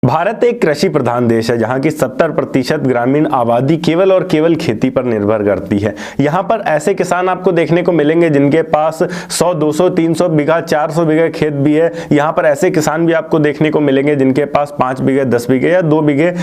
भारत एक कृषि प्रधान देश है जहां की 70% ग्रामीण आबादी केवल और केवल खेती पर निर्भर करती है। यहां पर ऐसे किसान आपको देखने को मिलेंगे जिनके पास 100, 200, 300 बीघा, 400 बीघा खेत भी है। यहां पर ऐसे किसान भी आपको देखने को मिलेंगे जिनके पास 5 बीघे, 10 बीघे या 2 बीघे,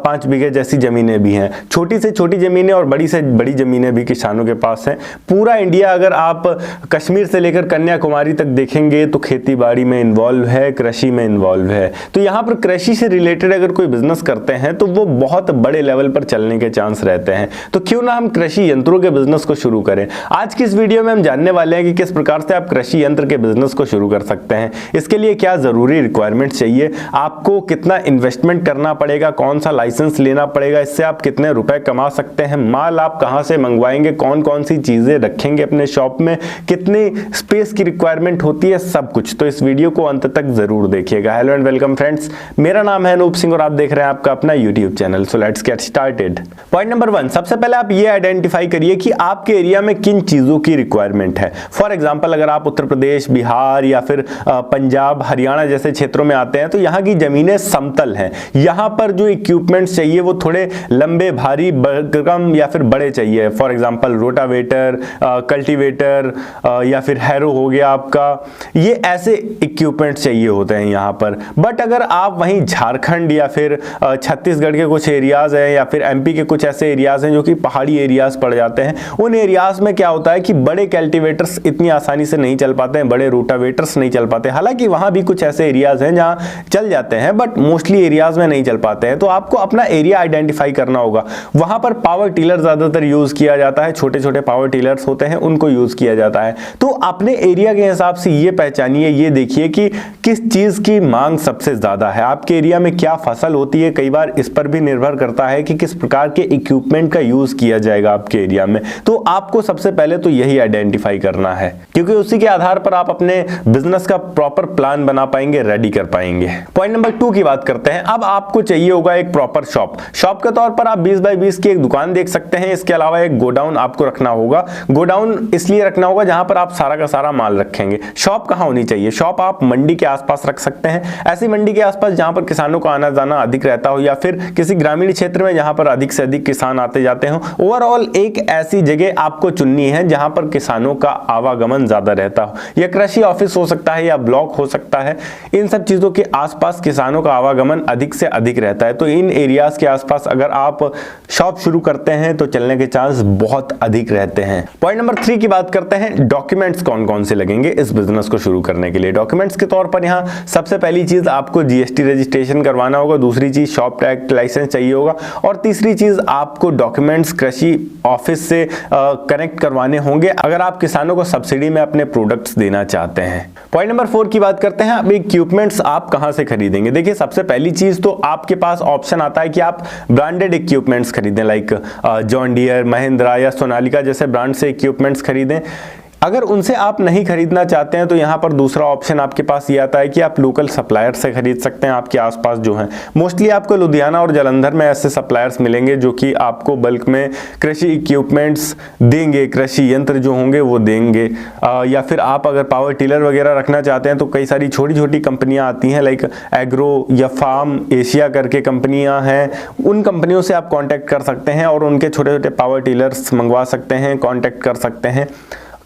5 बीघे जैसी जमीनें भी हैं। छोटी से छोटी जमीनें और बड़ी से बड़ी जमीनें भी किसानों के पास हैं। पूरा इंडिया अगर आप कश्मीर से लेकर कन्याकुमारी तक देखेंगे तो खेती बाड़ी में इन्वॉल्व है, कृषि में इन्वॉल्व है। तो यहाँ पर कृषि से रिलेटेड अगर कोई बिजनेस करते हैं तो वो बहुत बड़े लेवल पर चलने के चांस रहते हैं। तो क्यों ना हम कृषि यंत्रों के बिजनेस को शुरू करें। आज की इस वीडियो में हम जानने वाले हैं कि किस प्रकार से आप कृषि यंत्र के बिजनेस को शुरू कर सकते हैं। इसके लिए क्या जरूरी रिक्वायरमेंट चाहिए, आपको कितना इन्वेस्टमेंट करना पड़ेगा, कौन सा लाइसेंस लेना पड़ेगा, इससे आप कितने रुपए कमा सकते हैं, माल आप कहां से मंगवाएंगे, कौन कौन सी चीजें रखेंगे अपने शॉप में, कितनी स्पेस की रिक्वायरमेंट होती है, सब कुछ। तो इस वीडियो को अंत तक जरूर देखिएगा। हेलो एंड वेलकम फ्रेंड्स, मेरा नाम है अनूप सिंह और आप देख रहे हैं आपका अपना YouTube channel. So let's get started. Point number 1, सबसे पहले आप ये आइडेंटिफाई करिए कि आपके एरिया में किन चीजों की रिक्वायरमेंट है। फॉर एग्जांपल अगर आप उत्तर प्रदेश, बिहार या फिर पंजाब, हरियाणा जैसे क्षेत्रों में आते हैं तो यहाँ की जमीनें समतल हैं। यहाँ पर जो इक्विपमेंट्स चाहिए वो थोड़े लंबे, भारी, भरकम या फिर बड़े चाहिए। फॉर एग्जांपल रोटावेटर, कल्टीवेटर या फिर हैरो हो गया आपका, ये ऐसे इक्विपमेंट्स चाहिए होते हैं यहाँ पर। बट अगर आप वहीं झारखंड या फिर छत्तीसगढ़ के कुछ एरियाज हैं या फिर एमपी के कुछ ऐसे एरियाज हैं जो कि पहाड़ी एरियाज पड़ जाते हैं, उन एरियाज में क्या होता है कि बड़े कल्टीवेटर्स इतनी आसानी से नहीं चल पाते हैं, बड़े रोटावेटर्स नहीं चल पाते। हालांकि वहां भी कुछ ऐसे एरियाज हैं जहां चल जाते हैं बट मोस्टली एरियाज में नहीं चल पाते हैं। तो आपको अपना एरिया आइडेंटिफाई करना होगा। वहां पर पावर टीलर ज्यादातर यूज किया जाता है, छोटे छोटे पावर टीलर्स होते हैं उनको यूज किया जाता है। तो अपने एरिया के हिसाब से ये पहचानिए, ये देखिए कि किस चीज की मांग सबसे ज्यादा है, आपके एरिया में क्या फसल होती है। कई बार इस पर भी निर्भर करता है कि किस प्रकार के इक्विपमेंट का यूज किया जाएगा आपके एरिया में। तो आपको सबसे पहले तो यही आइडेंटिफाई करना है, क्योंकि उसी के आधार पर आप अपने बिजनेस का प्रॉपर प्लान बना पाएंगे, रेडी कर पाएंगे। पॉइंट नंबर 2 की बात करते हैं। अब आपको चाहिए होगा एक प्रॉपर शॉप के तौर पर आप 20 बाय 20 की एक दुकान देख सकते हैं। इसके अलावा एक गोडाउन आपको रखना होगा। गोडाउन इसलिए रखना होगा जहां पर आप सारा का सारा माल रखेंगे। शॉप कहां होनी चाहिए? शॉप आप मंडी के आसपास रख सकते हैं, ऐसी मंडी के आसपास जहां पर किसानों का आना जाना अधिक रहता हो, या फिर किसी ग्रामीण क्षेत्र में जहां पर अधिक से अधिक किसान आते जाते हो। ओवरऑल एक ऐसी जगह आपको चुननी है जहां पर किसानों का आवागमन ज्यादा रहता हो। यह कृषि ऑफिस हो सकता है या ब्लॉक हो सकता है। इन सब चीजों के आसपास किसानों का आवागमन अधिक से अधिक रहता है। तो इन एरियाज के आसपास अगर आप शॉप शुरू करते हैं तो चलने के चांस बहुत अधिक रहते हैं। पॉइंट नंबर 3 की बात करते हैं। डॉक्यूमेंट्स कौन कौन से लगेंगे इस बिजनेस को शुरू करने के लिए। डॉक्यूमेंट्स के तौर पर यहाँ सबसे पहली चीज आपको जीएसटी रजिस्ट्रेशन करवाना होगा, दूसरी चीज शॉप टैक्स लाइसेंस चाहिए होगा, और तीसरी चीज आपको डॉक्यूमेंट्स कृषि ऑफिस से कनेक्ट करवाने होंगे अगर आप किसानों को सब्सिडी में अपने प्रोडक्ट्स देना चाहते हैं। पॉइंट नंबर 4 की बात करते हैं। अब इक्विपमेंट्स आप कहां से खरीदेंगे। देखिए सबसे पहली चीज तो आपके पास ऑप्शन आता है कि आप ब्रांडेड इक्विपमेंट्स खरीदें, लाइक जॉन डियर, महिंद्रा या सोनालिका जैसे ब्रांड से इक्विपमेंट्स खरीदें। अगर उनसे आप नहीं खरीदना चाहते हैं तो यहाँ पर दूसरा ऑप्शन आपके पास ये आता है कि आप लोकल सप्लायर से खरीद सकते हैं। आपके आसपास जो हैं मोस्टली आपको लुधियाना और जालंधर में ऐसे सप्लायर्स मिलेंगे जो कि आपको बल्क में कृषि इक्विपमेंट्स देंगे, कृषि यंत्र जो होंगे वो देंगे। या फिर आप अगर पावर टीलर वगैरह रखना चाहते हैं तो कई सारी छोटी छोटी कंपनियां आती हैं, लाइक एग्रो या फार्म एशिया करके कंपनियां हैं। उन कंपनियों से आप कॉन्टैक्ट कर सकते हैं और उनके छोटे छोटे पावर टीलर्स मंगवा सकते हैं, कॉन्टैक्ट कर सकते हैं।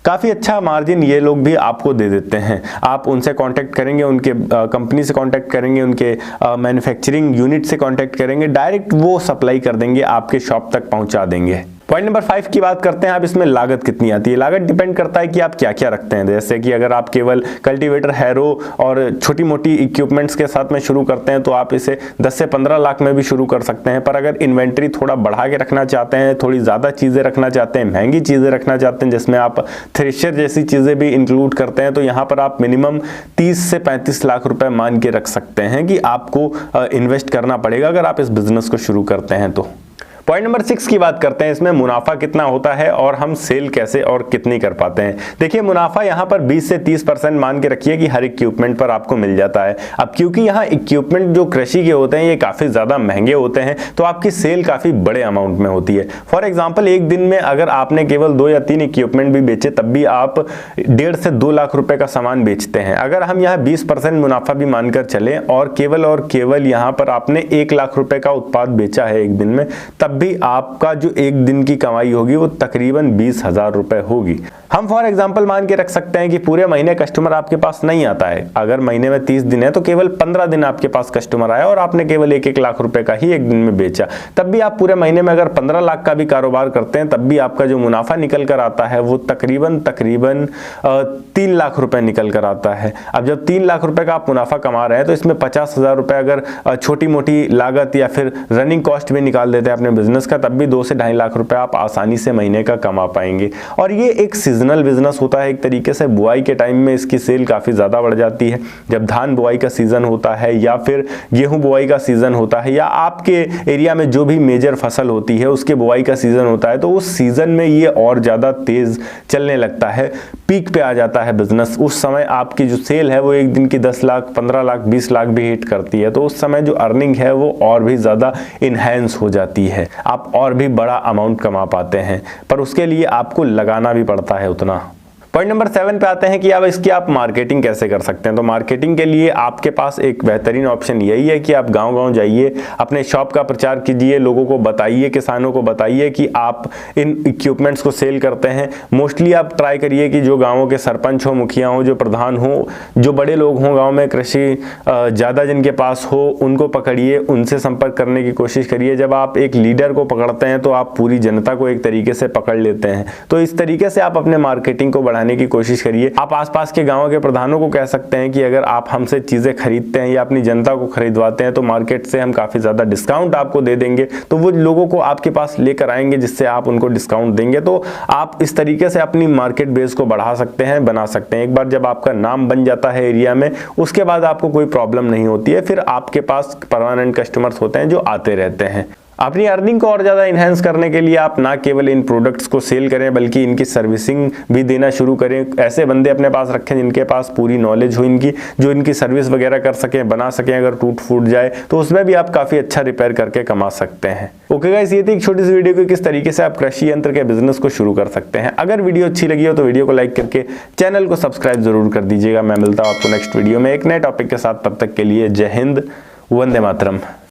काफ़ी अच्छा मार्जिन ये लोग भी आपको दे देते हैं। आप उनसे कांटेक्ट करेंगे, उनके कंपनी से कांटेक्ट करेंगे, उनके मैन्युफैक्चरिंग यूनिट से कांटेक्ट करेंगे, डायरेक्ट वो सप्लाई कर देंगे, आपके शॉप तक पहुंचा देंगे। पॉइंट नंबर 5 की बात करते हैं। आप इसमें लागत कितनी आती है। लागत डिपेंड करता है कि आप क्या क्या रखते हैं। जैसे कि अगर आप केवल कल्टीवेटर, हैरो और छोटी मोटी इक्विपमेंट्स के साथ में शुरू करते हैं तो आप इसे 10 से 15 लाख में भी शुरू कर सकते हैं। पर अगर इन्वेंट्री थोड़ा बढ़ा के रखना चाहते हैं, थोड़ी ज़्यादा चीज़ें रखना चाहते हैं, महंगी चीज़ें रखना चाहते हैं, जिसमें आप थ्रेशर जैसी चीज़ें भी इंक्लूड करते हैं, तो यहाँ पर आप मिनिमम 30 से 35 लाख रुपए मान के रख सकते हैं कि आपको इन्वेस्ट करना पड़ेगा अगर आप इस बिजनेस को शुरू करते हैं तो। पॉइंट नंबर 6 की बात करते हैं। इसमें मुनाफा कितना होता है और हम सेल कैसे और कितनी कर पाते हैं। देखिए मुनाफा यहाँ पर 20 से 30% मान के रखिए कि हर इक्विपमेंट पर आपको मिल जाता है। अब क्योंकि यहाँ इक्विपमेंट जो कृषि के होते हैं ये काफी ज्यादा महंगे होते हैं, तो आपकी सेल काफी बड़े अमाउंट में होती है। फॉर एग्जाम्पल एक दिन में अगर आपने केवल 2 या 3 इक्विपमेंट भी बेचे तब भी आप 1.5 से 2 लाख रुपए का सामान बेचते हैं। अगर हम यहाँ 20% मुनाफा भी मानकर चले और केवल यहाँ पर आपने 1 लाख रुपए का उत्पाद बेचा है एक दिन में, तब भी आपका जो एक दिन की कमाई होगी वो तकरीबन 20,000 रुपए होगी। हम फॉर एग्जांपल मान के रख सकते हैं कि पूरे महीने कस्टमर आपके पास नहीं आता है। अगर महीने में 30 दिन है तो केवल 15 दिन आपके पास कस्टमर आया और आपने केवल 1-1 लाख रुपए का ही एक दिन में बेचा, तब भी आप पूरे महीने में अगर 15 लाख का भी कारोबार करते हैं तब भी आपका जो मुनाफा निकल कर आता है वो तकरीबन 3 लाख रुपए निकल कर आता है। अब जब 3 लाख रुपए का आप मुनाफा कमा रहे हैं तो इसमें 50,000 रुपए अगर छोटी मोटी लागत या फिर रनिंग कॉस्ट भी निकाल देते हैं अपने बिजनेस का, तब भी 2 से 2.5 लाख रुपए आप आसानी से महीने का कमा पाएंगे। और ये एक सीजनल बिजनेस होता है एक तरीके से। बुआई के टाइम में इसकी सेल काफी ज्यादा बढ़ जाती है। जब धान बुआई का सीजन होता है या फिर गेहूं बुआई का सीजन होता है या आपके एरिया में जो भी मेजर फसल होती है उसके बुआई का सीजन होता है, तो उस सीजन में ये और ज्यादा तेज चलने लगता है, पीक पे आ जाता है बिजनेस। उस समय आपकी जो सेल है वो एक दिन की 10 लाख, 15 लाख, 20 लाख भी हिट करती है, तो उस समय जो अर्निंग है वो और भी ज्यादा इनहेंस हो जाती है, आप और भी बड़ा अमाउंट कमा पाते हैं, पर उसके लिए आपको लगाना भी पड़ता है उतना। पॉइंट नंबर 7 पे आते हैं कि अब इसकी आप मार्केटिंग कैसे कर सकते हैं। तो मार्केटिंग के लिए आपके पास एक बेहतरीन ऑप्शन यही है कि आप गांव-गांव जाइए, अपने शॉप का प्रचार कीजिए, लोगों को बताइए, किसानों को बताइए कि आप इन इक्विपमेंट्स को सेल करते हैं। मोस्टली आप ट्राई करिए कि जो गाँवों के सरपंच हो, मुखिया हो, जो प्रधान हो, जो बड़े लोग हों गाँव में, कृषि ज़्यादा जिनके पास हो, उनको पकड़िए, उनसे संपर्क करने की कोशिश करिए। जब आप एक लीडर को पकड़ते हैं तो आप पूरी जनता को एक तरीके से पकड़ लेते हैं। तो इस तरीके से आप अपने मार्केटिंग को बढ़ाने की कोशिश करिए। आप आसपास के गांवों के प्रधानों को कह सकते हैं कि अगर आप हमसे चीजें खरीदते हैं या अपनी जनता को खरीदवाते हैं तो मार्केट से हम काफी ज्यादा डिस्काउंट आपको दे देंगे। तो वो लोगों को आपके पास लेकर आएंगे जिससे आप उनको डिस्काउंट देंगे। तो आप इस तरीके से अपनी मार्केट बेस को बढ़ा सकते हैं, बना सकते हैं। एक बार जब आपका नाम बन जाता है एरिया में, उसके बाद आपको कोई प्रॉब्लम नहीं होती है। फिर आपके पास परमानेंट कस्टमर्स होते हैं जो आते रहते हैं। अपनी अर्निंग को और ज़्यादा इन्हेंस करने के लिए आप ना केवल इन प्रोडक्ट्स को सेल करें बल्कि इनकी सर्विसिंग भी देना शुरू करें। ऐसे बंदे अपने पास रखें जिनके पास पूरी नॉलेज हो इनकी, जो इनकी सर्विस वगैरह कर सकें, बना सकें। अगर टूट फूट जाए तो उसमें भी आप काफ़ी अच्छा रिपेयर करके कमा सकते हैं। ओके गाइस, ये थी एक छोटी सी वीडियो कि किस तरीके से आप कृषि यंत्र के बिजनेस को शुरू कर सकते हैं। अगर वीडियो अच्छी लगी हो तो वीडियो को लाइक करके चैनल को सब्सक्राइब जरूर कर दीजिएगा। मैं मिलता हूँ आपको नेक्स्ट वीडियो में एक नए टॉपिक के साथ। तब तक के लिए जय हिंद, वंदे मातरम।